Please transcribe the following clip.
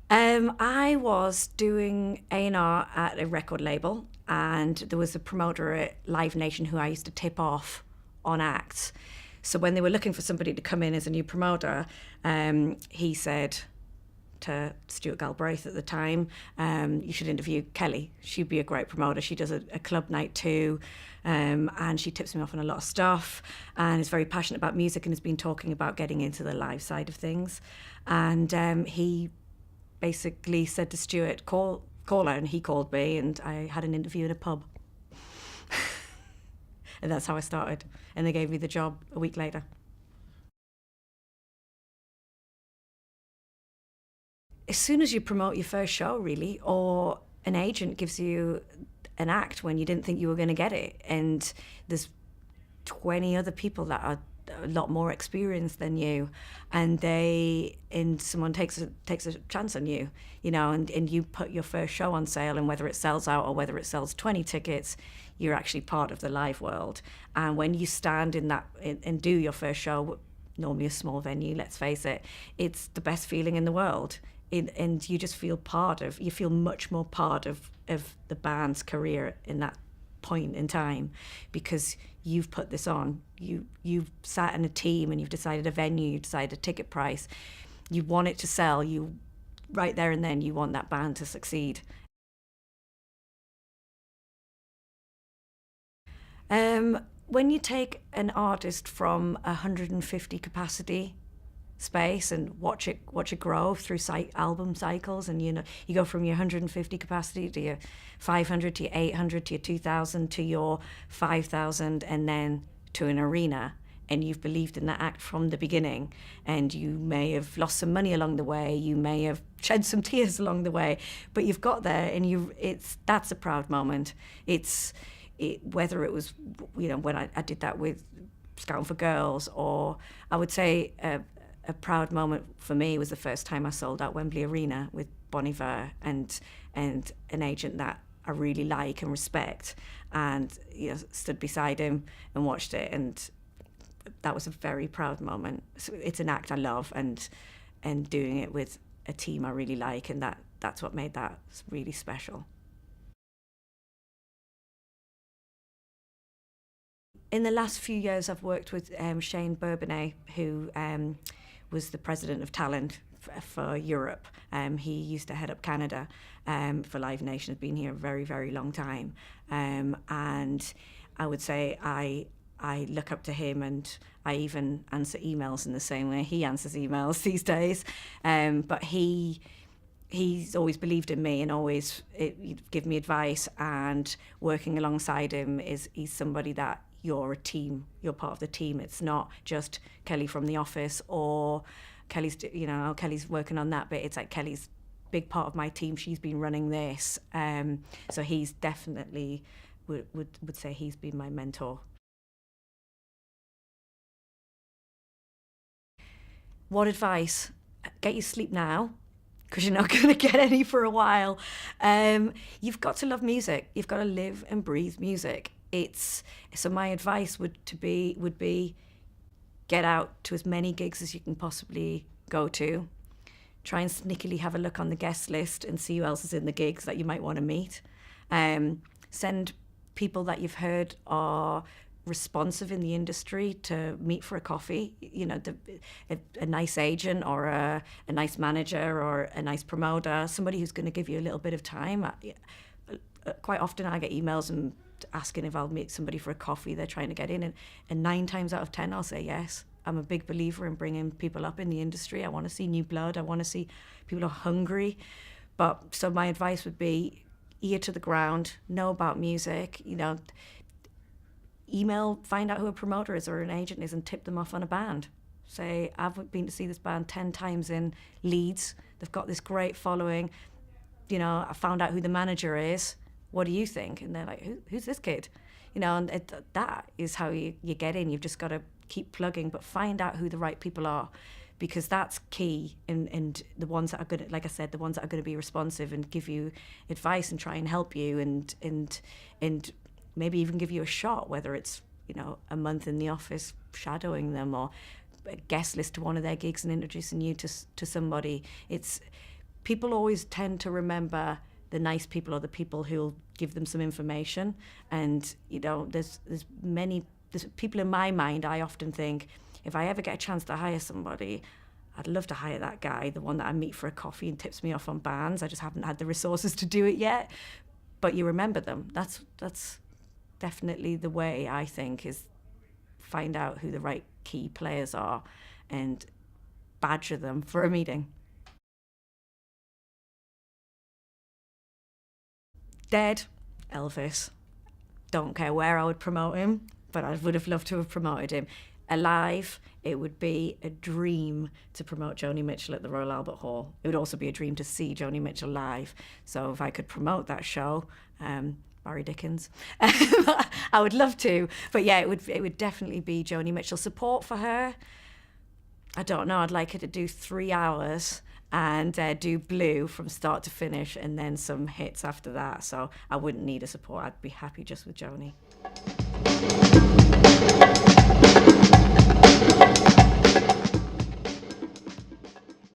I was doing A&R at a record label, and there was a promoter at Live Nation who I used to tip off on acts. So when they were looking for somebody to come in as a new promoter, he said to Stuart Galbraith at the time, you should interview Kelly. She'd be a great promoter. She does a club night too, and she tips me off on a lot of stuff and is very passionate about music and has been talking about getting into the live side of things. And he basically said to Stuart, call her, and he called me, and I had an interview in a pub. And that's how I started. And they gave me the job a week later. As soon as you promote your first show, really, or an agent gives you an act when you didn't think you were going to get it, and there's 20 other people that are a lot more experienced than you, and someone takes a chance on you, and you put your first show on sale, and whether it sells out or whether it sells 20 tickets, you're actually part of the live world. And when you stand in that and do your first show, normally a small venue, let's face it, it's the best feeling in the world. And you just feel you feel much more part of the band's career in that point in time, because you've put this on. You've sat in a team and you've decided a venue, you decided a ticket price. You want it to sell. You right there and then you want that band to succeed. When you take an artist from 150 capacity space and watch it grow through album cycles, and you go from your 150 capacity to your 500 to your 800 to your 2000 to your 5000 and then to an arena, and you've believed in that act from the beginning, and you may have lost some money along the way, you may have shed some tears along the way, but you've got there, and that's a proud moment. Whether it was when I did that with Scouting for Girls, or I would say a proud moment for me was the first time I sold out Wembley Arena with Bon Iver and an agent that I really like and respect, and stood beside him and watched it, and that was a very proud moment. So it's an act I love, and doing it with a team I really like, and that's what made that really special. In the last few years, I've worked with Shane Bourbonnais, who was the president of talent for Europe. He used to head up Canada for Live Nation, has been here a very, very long time. And I would say I look up to him, and I even answer emails in the same way he answers emails these days. But he's always believed in me and always give me advice, and working alongside him he's somebody that you're a team, you're part of the team. It's not just Kelly from the office, or Kelly's working on that bit. It's like Kelly's big part of my team. She's been running this. So he's definitely would say he's been my mentor. What advice? Get your sleep now, because you're not going to get any for a while. You've got to love music. You've got to live and breathe music. So my advice would be get out to as many gigs as you can possibly go to. Try and sneakily have a look on the guest list and see who else is in the gigs that you might want to meet. Send people that you've heard are responsive in the industry to meet for a coffee. A nice agent, or a nice manager, or a nice promoter, somebody who's going to give you a little bit of time. Quite often I get emails and asking if I'll meet somebody for a coffee. They're trying to get in, and 9 times out of 10 I'll say yes. I'm a big believer in bringing people up in the industry. I want to see new blood. I want to see people who are hungry. So my advice would be ear to the ground, know about music, email, find out who a promoter is or an agent is, and tip them off on a band. Say, I've been to see this band 10 times in Leeds. They've got this great following. I found out who the manager is. What do you think? And they're like, who's this kid? And that is how you get in. You've just got to keep plugging, but find out who the right people are, because that's key. And the ones that are going to, like I said, the ones that are going to be responsive and give you advice and try and help you, and maybe even give you a shot, whether it's a month in the office shadowing them, or a guest list to one of their gigs and introducing you to somebody. people always tend to remember the nice people or the people who'll give them some information. And, you know, there's people in my mind. I often think, if I ever get a chance to hire somebody, I'd love to hire that guy, the one that I meet for a coffee and tips me off on bands. I just haven't had the resources to do it yet. But you remember them. That's definitely the way, I think, is find out who the right key players are and badger them for a meeting. Dead, Elvis. Don't care where I would promote him, but I would have loved to have promoted him. Alive, it would be a dream to promote Joni Mitchell at the Royal Albert Hall. It would also be a dream to see Joni Mitchell live. So if I could promote that show, Barry Dickens, I would love to. But yeah, it would definitely be Joni Mitchell. Support for her, I don't know. I'd like her to do 3 hours and do Blue from start to finish, and then some hits after that. So I wouldn't need a support. I'd be happy just with Joni.